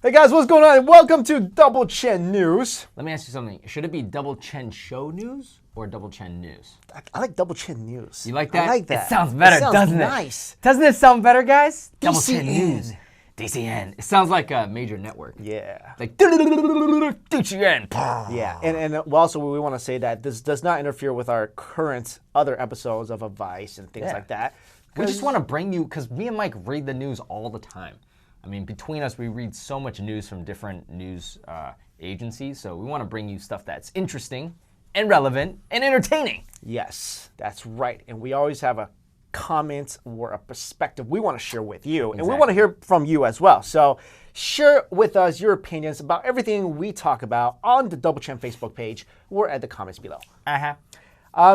Hey guys, what's going on? Welcome to Double Chen News. Let me ask you something. Should it be Double Chen Show News or Double Chen News? I like Double Chen News. You like that? I like that. It sounds better, doesn't it? Nice. Doesn't it sound better, guys? Double DCN. Chen News. DCN. It sounds like a major network. Yeah. Like DCN. Yeah, and also we want to say that this does not interfere with our current other episodes of Advice and things like that. We just want to bring you, because me and Mike read the news all the time. I mean, between us, we read so much news from different news agencies, so we want to bring you stuff that's interesting and relevant and entertaining. Yes, that's right. And we always have a comment or a perspective we want to share with you. And we want to hear from you as well. So share with us your opinions about everything we talk about on the Double Chen Facebook page or at the comments below.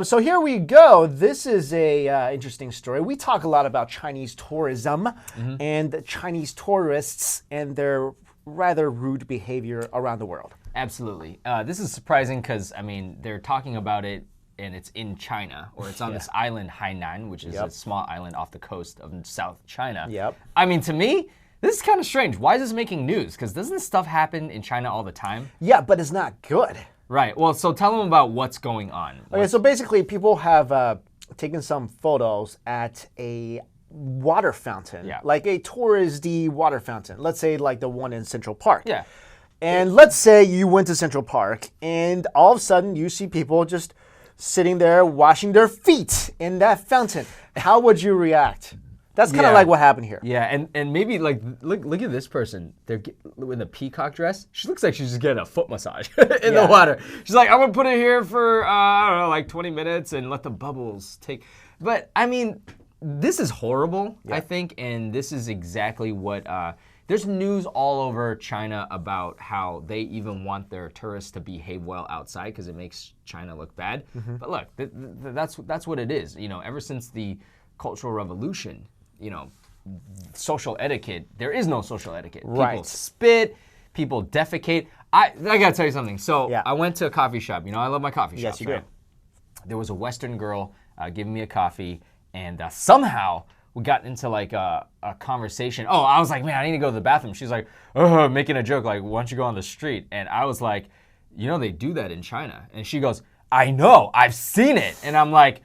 So here we go. This is a interesting story. We talk a lot about Chinese tourism and Chinese tourists and their rather rude behavior around the world. Absolutely. This is surprising because, I mean, they're talking about it and it's in China, or it's on this island, Hainan, which is a small island off the coast of South China. I mean, to me, this is kind of strange. Why is this making news? Because doesn't this stuff happen in China all the time? Yeah, but it's not good. Right. Well, so tell them about what's going on. Okay, so basically people have taken some photos at a water fountain, like a touristy water fountain. Let's say like the one in Central Park. Yeah. And let's say you went to Central Park and all of a sudden you see people just sitting there washing their feet in that fountain. How would you react? That's kind of like what happened here. Yeah, and maybe like look at this person. They're in the peacock dress. She looks like she's just getting a foot massage in the water. She's like, I'm gonna put it here for I don't know, like 20 minutes and let the bubbles take. But I mean, this is horrible. I think, and this is exactly what. There's news all over China about how they even want their tourists to behave well outside because it makes China look bad. But look, that's what it is. You know, ever since the Cultural Revolution. You know, social etiquette. There is no social etiquette. People spit, people defecate. I gotta tell you something. So I went to a coffee shop. You know, I love my coffee shops. Yes, you do. There was a Western girl giving me a coffee, and somehow we got into like a conversation. Oh, I was like, man, I need to go to the bathroom. She's like, making a joke, like, why don't you go on the street? And I was like, you know, they do that in China. And she goes, I know, I've seen it. And I'm like.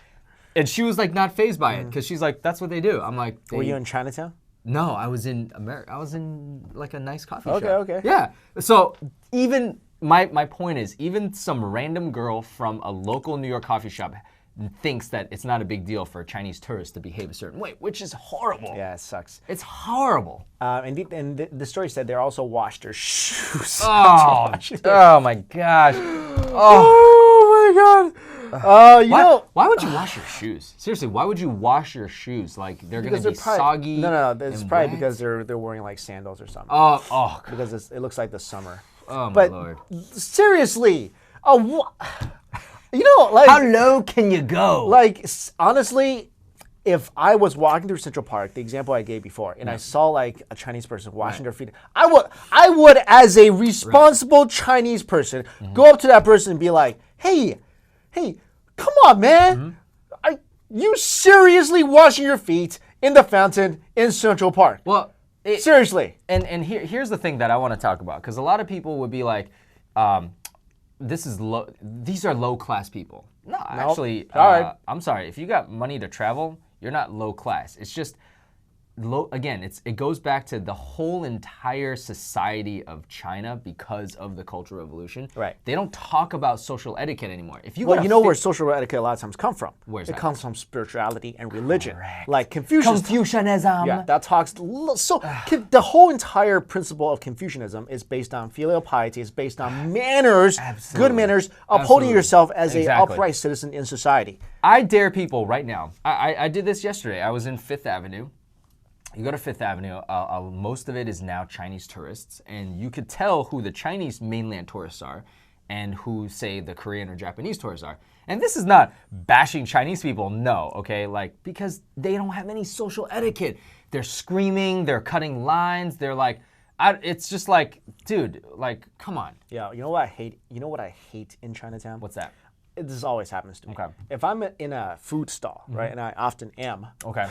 And she was like not fazed by it because she's like, that's what they do. I'm like, were you in Chinatown? No, I was in America. I was in like a nice coffee shop. Okay. Yeah. So even my point is, even some random girl from a local New York coffee shop thinks that it's not a big deal for Chinese tourists to behave a certain way, which is horrible. Yeah, it sucks. It's horrible. And the story said they also washed their shoes. Oh my gosh. Oh my God. Why would you wash your shoes? Seriously, why would you wash your shoes? Like they're gonna be soggy. No. It's probably because they're wearing like sandals or something. Oh. Because it looks like the summer. Oh my Lord. Seriously, you know, like how low can you go? Like honestly, if I was walking through Central Park, the example I gave before, and I saw like a Chinese person washing their feet, I would, as a responsible Chinese person, go up to that person and be like, hey, come on, man. Are you seriously washing your feet in the fountain in Central Park? Well, seriously. And here's the thing that I want to talk about, because a lot of people would be like, these are low-class people. No, actually, I'm sorry. If you got money to travel, you're not low class. It's just again, it goes back to the whole entire society of China because of the Cultural Revolution. Right. They don't talk about social etiquette anymore. If you you know where social etiquette a lot of times come from. Where's it that? comes from spirituality and religion. Correct. Like Confucianism. Yeah, that talks. So the whole entire principle of Confucianism is based on filial piety. It's based on manners, good manners, upholding yourself as an upright citizen in society. I dare people right now. I did this yesterday. I was in Fifth Avenue. You go to Fifth Avenue, most of it is now Chinese tourists, and you could tell who the Chinese mainland tourists are and who, say, the Korean or Japanese tourists are. And this is not bashing Chinese people, no, okay? Like, because they don't have any social etiquette. They're screaming, they're cutting lines, they're like, it's just like, dude, like, come on. Yeah, you know what I hate? You know what I hate in Chinatown? What's that? This always happens to me. Okay. If I'm in a food stall, right, and I often am. Okay.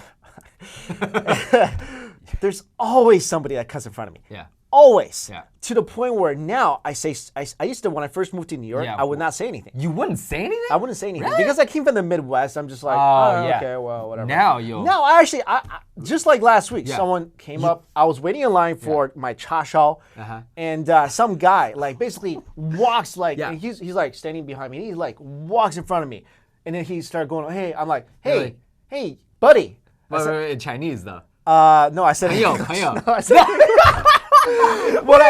There's always somebody that cuts in front of me. Yeah. Always. Yeah. To the point where now I used to, when I first moved to New York, Yeah. I would not say anything. You wouldn't say anything? I wouldn't say anything. Really? Because I came from the Midwest. I'm just like, yeah. okay, well, whatever. Now you'll. No, I actually, just like last week, Yeah. someone came up. I was waiting in line for my cha shao, and some guy like basically walks like, and he's like standing behind me. And he like walks in front of me, and then he started going, hey, I'm like, hey, Really? hey, buddy. Wait, in Chinese though. No, I said, 朋友, 朋友. No, I said, when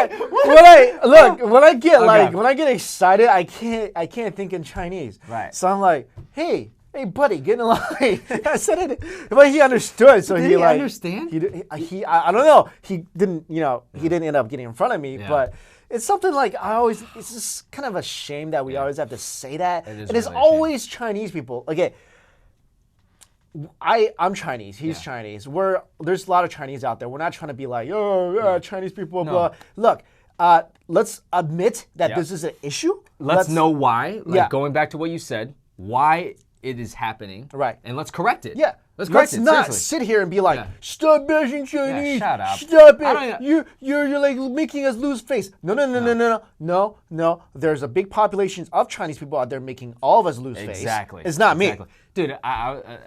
I get like when I get excited, I can't think in Chinese. Right. So I'm like, hey, buddy, get in line. I said it, but he understood. So Did he he like understand? I don't know. He didn't, he didn't end up getting in front of me, but. It's something like it's just kind of a shame that we always have to say that. And it's always Chinese people. Okay, I'm Chinese, he's Chinese. There's a lot of Chinese out there. We're not trying to be like, Chinese people, blah. Look, let's admit that this is an issue. Let's know why. Going back to what you said, why it is happening. Right. And let's correct it. Yeah. Let's not sit here and be like, stop bashing Chinese. shut up. Stop it. You're like making us lose face. No. There's a big population of Chinese people out there making all of us lose face. Exactly. It's not me. Dude, I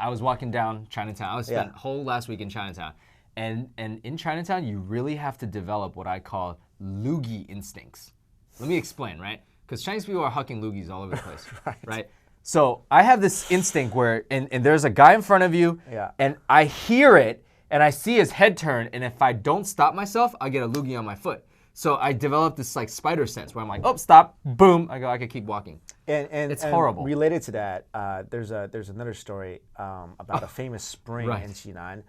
was walking down Chinatown. I spent whole last week in Chinatown. And in Chinatown, you really have to develop what I call loogie instincts. Let me explain, right? Because Chinese people are hucking loogies all over the place. Right? So I have this instinct where, and there's a guy in front of you, and I hear it, and I see his head turn, and if I don't stop myself, I get a loogie on my foot. So I develop this like spider sense where I'm like, oh, stop, boom, I can keep walking. And it's horrible. Related to that, there's another story about a famous spring in Hainan,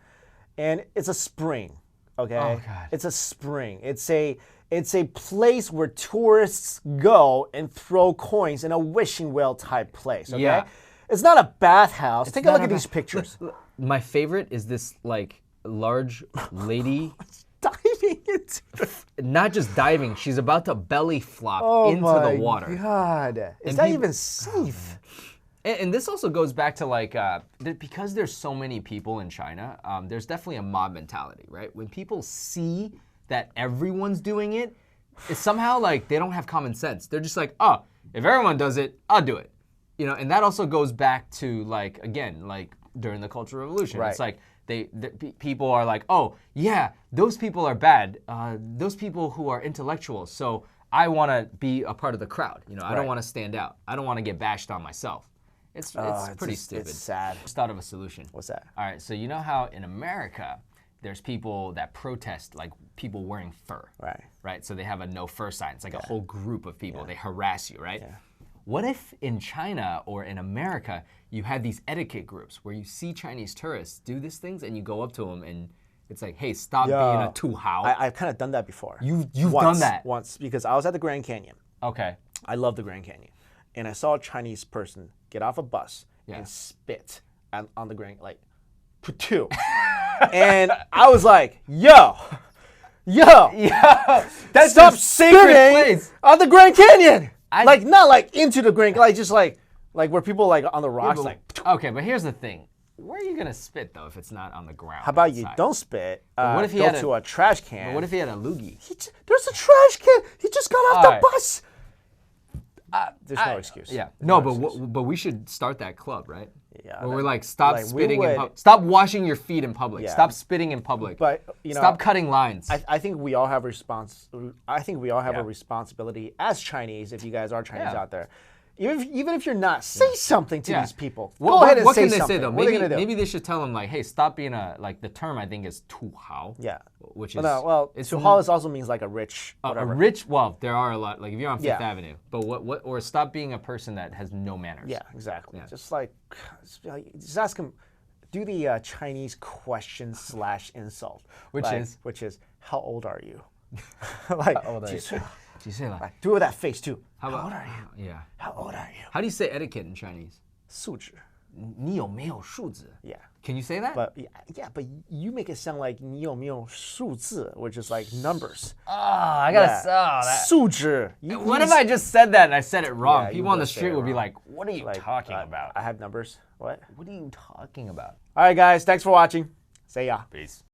and it's a spring. Okay, oh, God. It's a spring. It's a place where tourists go and throw coins in a wishing well type place. Okay, it's not a bathhouse. Take a look at these pictures. My favorite is this like large lady. Diving into not just diving, she's about to belly flop into the water. Oh my God. Is that even safe? And this also goes back to like, because there's so many people in China, there's definitely a mob mentality, right? When people see that everyone's doing it, it's somehow like they don't have common sense. They're just like, oh, if everyone does it, I'll do it. And that also goes back to like, again, like during the Cultural Revolution. It's like, people are like, oh, yeah, those people are bad. Those people who are intellectuals. So I want to be a part of the crowd. I don't want to stand out. I don't want to get bashed on myself. It's pretty stupid. It's sad. Just thought of a solution. What's that? All right, so you know how in America, there's people that protest, like people wearing fur. Right? So they have a no fur sign. It's like a whole group of people. They harass you, right? What if in China or in America, you had these etiquette groups where you see Chinese tourists do these things and you go up to them and it's like, hey, stop being a tu hao. I've kind of done that before. You've done that? Once, because I was at the Grand Canyon. Okay. I love the Grand Canyon. And I saw a Chinese person get off a bus and spit on the Grand, like, two. And I was like, yo, that's stop spitting on the Grand Canyon. Like, not like into the Grand, like just like where people like on the rocks, like. Okay, but here's the thing. Where are you gonna spit though if it's not on the ground? How about you don't spit? What if he go had to a trash can? But what if he had a loogie? There's a trash can. He just got off the bus. There's no excuse. Yeah. No, but we should start that club, right? Yeah. Where we're like, stop spitting in public. Stop washing your feet in public. Yeah. Stop spitting in public. But stop cutting lines. I think we all have a responsibility as Chinese. If you guys are Chinese out there, even if you're not, say something to these people. Go ahead and say something. What can they say though? What are they gonna do? Maybe they should tell them like, hey, stop being the term I think is tu hao. Yeah. Which is tu hao also means like a rich whatever. A rich. Well, there are a lot. Like if you're on Fifth Avenue, but what or stop being a person that has no manners. Yeah, exactly. Yeah. Just ask them. Do the Chinese question / insult, which is how old are you? Like how old are you? Do it with that face too. How old are you? Yeah. How old are you? How do you say etiquette in Chinese? 素质. 你有没有素质? Yeah. Can you say that? But you make it sound like 你有没有数字, which is like numbers. Oh, I gotta that. 素质. What if I just said that and I said it wrong? Yeah, people on the street would be like, what are you talking about? I have numbers. What? What are you talking about? All right, guys. Thanks for watching. Say ya. Peace.